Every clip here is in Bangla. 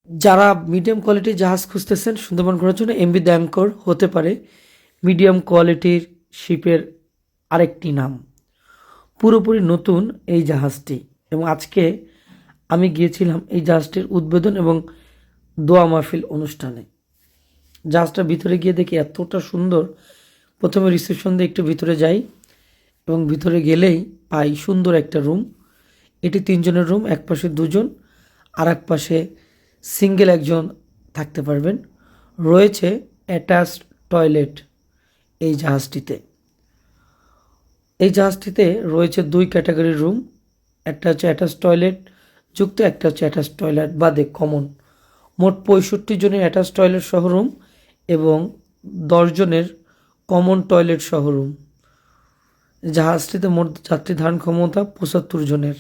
যারা মিডিয়াম কোয়ালিটির জাহাজ খুঁজতেছেন সুন্দরবন ঘোরার জন্য, এমভি দ্য অ্যাঙ্কর হতে পারে মিডিয়াম কোয়ালিটির শিপের আরেকটি নাম। পুরোপুরি নতুন এই জাহাজটি, এবং আজকে আমি গিয়েছিলাম এই জাহাজটির উদ্বোধন এবং দোয়া মাহফিল অনুষ্ঠানে। জাহাজটার ভিতরে গিয়ে দেখি এতটা সুন্দর। প্রথমে রিসেপশন দিয়ে একটু ভিতরে যাই এবং ভিতরে গেলেই পাই সুন্দর একটা রুম। এটি 3 জনের রুম, এক পাশে 2 জন আর এক পাশে সিঙ্গেল একজন থাকতে পারবেন। রয়েছে অ্যাটাচড টয়লেট এই জাহাজটিতে। এই জাহাজটিতে রয়েছে 2 ক্যাটাগরির রুম, একটা হচ্ছে অ্যাটাচ টয়লেট যুক্ত, একটা হচ্ছে অ্যাটাচ টয়লেট বাদে কমন। মোট 65 জনের অ্যাটাচ টয়লেট সহ রুম এবং 10 জনের কমন টয়লেট সহ রুম। জাহাজটিতে মোট যাত্রী ধারণ ক্ষমতা 75 জনের।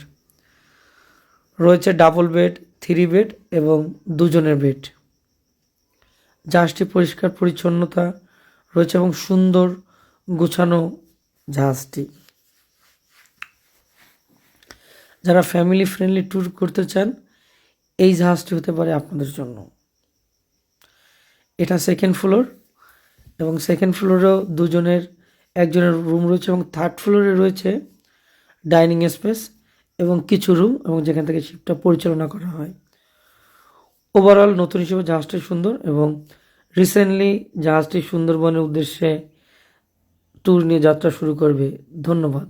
রয়েছে ডাবল বেড, 3 বেড এবং 2 জনের বেড। জাহাজটি পরিষ্কার পরিচ্ছন্নতা রয়েছে এবং সুন্দর গোছানো জাহাজটি। যারা ফ্যামিলি ফ্রেন্ডলি ট্যুর করতে চান এই জাহাজটি হতে পারে আপনাদের জন্য। এটা 2nd ফ্লোর এবং 2nd ফ্লোরেও 2 জনের 1 জনের রুম রয়েছে এবং 3rd ফ্লোরে রয়েছে ডাইনিং স্পেস এবং কিছু রুম, এবং যেখান থেকে শিপটা পরিচালনা করা হয়। ওভারঅল নতুন হিসেবে জাহাজটি সুন্দর, এবং রিসেন্টলি জাহাজটি সুন্দরবনের উদ্দেশ্যে ট্যুর নিয়ে যাত্রা শুরু করবে। ধন্যবাদ।